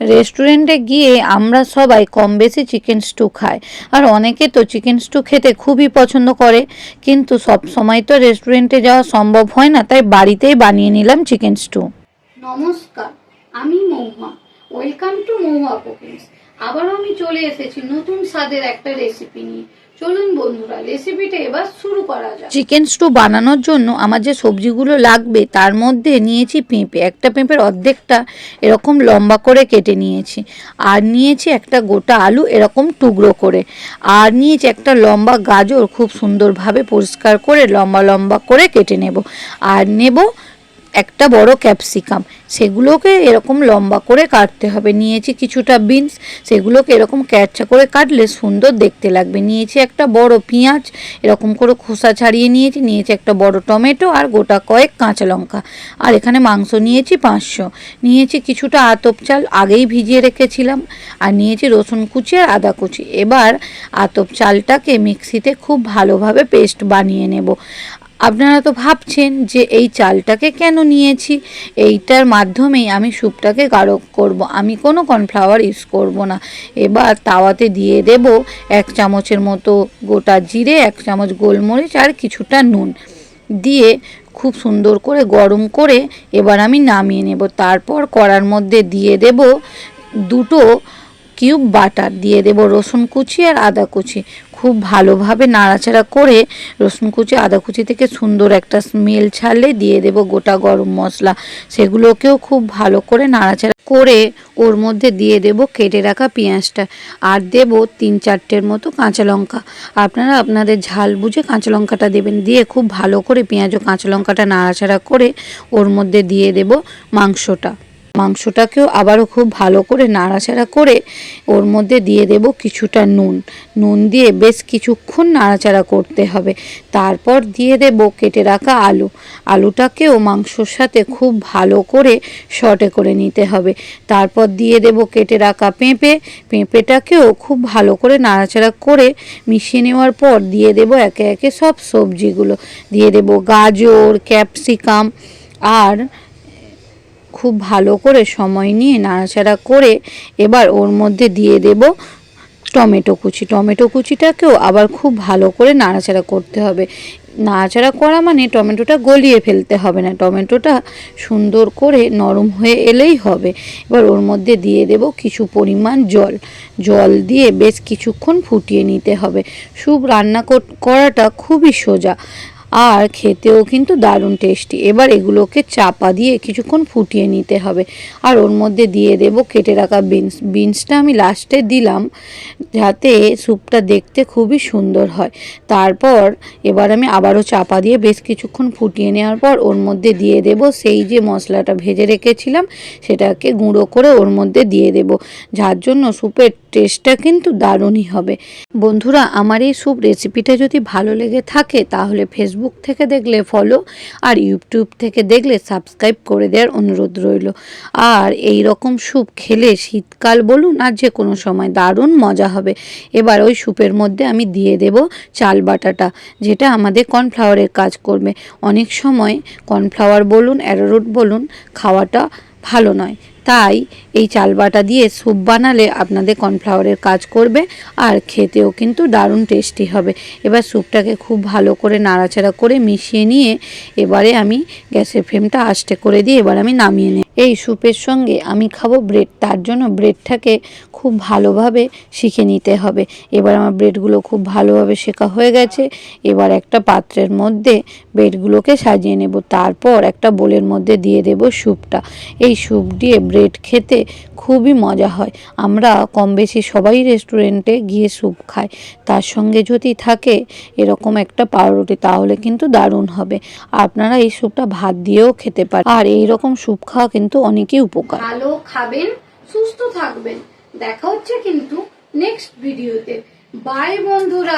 রেস্টুরেন্টে গিয়ে আমরা সবাই কম বেশি চিকেন স্টু খাই, আর অনেকে তো চিকেন স্টু খেতে খুবই পছন্দ করে, কিন্তু সব সময় তো রেস্টুরেন্টে যাওয়া সম্ভব হয় না, তাই বাড়িতেই বানিয়ে নিলাম চিকেন স্টু। নমস্কার, আমি Mahua. Welcome to Mahua cookings. আবারও আমি চলে এসেছি নতুন স্বাদের একটা রেসিপি নিয়ে। চলুন বন্ধুরা, রেসিপিটা এবার শুরু করা যাক। চিকেন স্টু বানানোর জন্য আমার যে সবজিগুলো লাগবে তার মধ্যে নিয়েছি পেঁপে, একটা পেঁপের অর্ধেকটা এরকম লম্বা করে কেটে নিয়েছি, আর নিয়েছি একটা গোটা আলু এরকম টুকরো করে, আর নিয়েছি একটা লম্বা গাজর খুব সুন্দরভাবে পরিষ্কার করে লম্বা লম্বা করে কেটে নেব, আর নেব একটা বড় ক্যাপসিকাম, সেগুলোকে এরকম লম্বা করে কাটতে হবে। নিয়েছি কিছুটা বিনস, সেগুলোকে এরকম ক্যাচা করে কাটলে সুন্দর দেখতে লাগবে। নিয়েছি একটা বড় পেঁয়াজ, এরকম করে খোসা ছাড়িয়ে নিয়েছি একটা বড় টমেটো আর গোটা কয়েক কাঁচা লঙ্কা, আর এখানে মাংস নিয়েছি 500, নিয়েছি কিছুটা আতপ চাল আগেই ভিজিয়ে রেখেছিলাম, আর নিয়েছি রসুন কুচি আর আদা কুচি। এবার আতপ চালটাকে মিক্সিতে খুব ভালোভাবে পেস্ট বানিয়ে নেব। আপনারা তো ভাবছেন যে এই চালটাকে কেন নিয়েছি, এইটার মাধ্যমেই আমি স্যুপটাকে গাঢ় করব, আমি কোনো কর্নফ্লাওয়ার ইউজ করব না। এবার তাওয়াতে দিয়ে দেব 1 চামচের মতো গোটা জিরে, 1 চামচ গোলমরিচ আর কিছুটা নুন দিয়ে খুব সুন্দর করে গরম করে এবার আমি নামিয়ে নেব। তারপর কড়ার মধ্যে দিয়ে দেব 2 কিউব বাটার, দিয়ে দেব রসুন কুচি আর আদা কুচি, খুব ভালোভাবে নাড়াচাড়া করে রসুন কুচি আদা কুচি থেকে সুন্দর একটা স্মেল ছাড়লে দিয়ে দেব গোটা গরম মশলা, সেগুলোকেও খুব ভালো করে নাড়াচাড়া করে ওর মধ্যে দিয়ে দেব কেটে রাখা পেঁয়াজটা, আর দেব 3-4টের মতো কাঁচা লঙ্কা। আপনারা আপনাদের ঝাল বুঝে কাঁচা লঙ্কাটা দেবেন। দিয়ে খুব ভালো করে পেঁয়াজ ও কাঁচা লঙ্কাটা নাড়াচাড়া করে ওর মধ্যে দিয়ে দেব মাংসটাকেও আবারও খুব ভালো করে নাড়াচাড়া করে ওর মধ্যে দিয়ে দেব কিছুটা নুন দিয়ে বেশ কিছুক্ষণ নাড়াচাড়া করতে হবে। তারপর দিয়ে দেব কেটে রাখা আলুটাকেও মাংসর সাথে খুব ভালো করে সটে করে নিতে হবে। তারপর দিয়ে দেব কেটে রাখা পেঁপেটাকেও খুব ভালো করে নাড়াচাড়া করে মিশিয়ে নেওয়ার পর দিয়ে দেব একে একে সব সবজিগুলো, দিয়ে দেব গাজর, ক্যাপসিকাম, আর খুব ভালো করে সময় নিয়ে নাড়াচাড়া করে এবার ওর মধ্যে দিয়ে দেব টমেটো কুচিটাকেও আবার খুব ভালো করে নাড়াচাড়া করতে হবে। নাড়াচাড়া করা মানে টমেটোটা গলিয়ে ফেলতে হবে না, টমেটোটা সুন্দর করে নরম হয়ে এলেই হবে। এবার ওর মধ্যে দিয়ে দেব কিছু পরিমাণ জল দিয়ে বেশ কিছুক্ষণ ফুটিয়ে নিতে হবে। স্যুপ রান্না করাটা খুবই সোজা, আর খেতেও কিন্তু দারুণ টেস্টি। এবার এগুলোকে চাপা দিয়ে কিছুক্ষণ ফুটিয়ে নিতে হবে, আর ওর মধ্যে দিয়ে দেব কেটে রাখা বিনসটা আমি লাস্টে দিলাম যাতে স্যুপটা দেখতে খুবই সুন্দর হয়। তারপর এবার আমি আবারও চাপা দিয়ে বেশ কিছুক্ষণ ফুটিয়ে নেওয়ার পর ওর মধ্যে দিয়ে দেব সেই যে মশলাটা ভেজে রেখেছিলাম, সেটাকে গুঁড়ো করে ওর মধ্যে দিয়ে দেব, যার জন্য স্যুপের টেস্টটা কিন্তু দারুণই হবে। বন্ধুরা, আমার এই স্যুপ রেসিপিটা যদি ভালো লেগে থাকে তাহলে ফেসবুক থেকে দেখলে ফলো, আর ইউটিউব থেকে দেখলে সাবস্ক্রাইব করে দেওয়ার অনুরোধ রইল। আর এই রকম স্যুপ খেলে শীতকাল বলুন আর যে কোনো সময় দারুণ মজা হবে। এবার ওই স্যুপের মধ্যে আমি দিয়ে দেব চাল বাটাটা, যেটা আমাদের কর্নফ্লাওয়ারের কাজ করবে। অনেক সময় কর্নফ্লাওয়ার বলুন, অ্যারোরুট বলুন, খাওয়াটা ভালো নয়, তাই এই চাল বাটা দিয়ে স্যুপ বানালে আপনাদের কর্নফ্লাওয়ারের কাজ করবে, আর খেতেও কিন্তু দারুণ টেস্টি হবে। এবার স্যুপটাকে খুব ভালো করে নাড়াচাড়া করে মিশিয়ে নিয়ে এবারে আমি গ্যাসের ফ্লেমটা আস্তে করে দিয়ে এবার আমি নামিয়ে নিই। এই স্যুপের সঙ্গে আমি খাবো ব্রেড, তার জন্য ব্রেডটাকে খুব ভালোভাবে শিখে নিতে হবে। এবার আমার ব্রেডগুলো খুব ভালোভাবে শেখা হয়ে গেছে। এবার একটা পাত্রের মধ্যে ব্রেডগুলোকে সাজিয়ে নেব, তারপর একটা বোলের মধ্যে দিয়ে দেব স্যুপটা। এই স্যুপ দিয়ে ব্রেড খেতে খুবই মজা হয়। আমরা কম বেশি সবাই রেস্টুরেন্টে গিয়ে স্যুপ খাই, তার সঙ্গে যদি থাকে এরকম একটা পাউরুটি তাহলে কিন্তু দারুণ হবে। আপনারা এই স্যুপটা ভাত দিয়েও খেতে পারেন, আর এই রকম স্যুপ খাওয়া কিন্তু অনেকই উপকার। ভালো খাবেন, সুস্থ থাকবেন। দেখা হচ্ছে কিন্তু নেক্সট ভিডিওতে। বাই বন্ধুরা।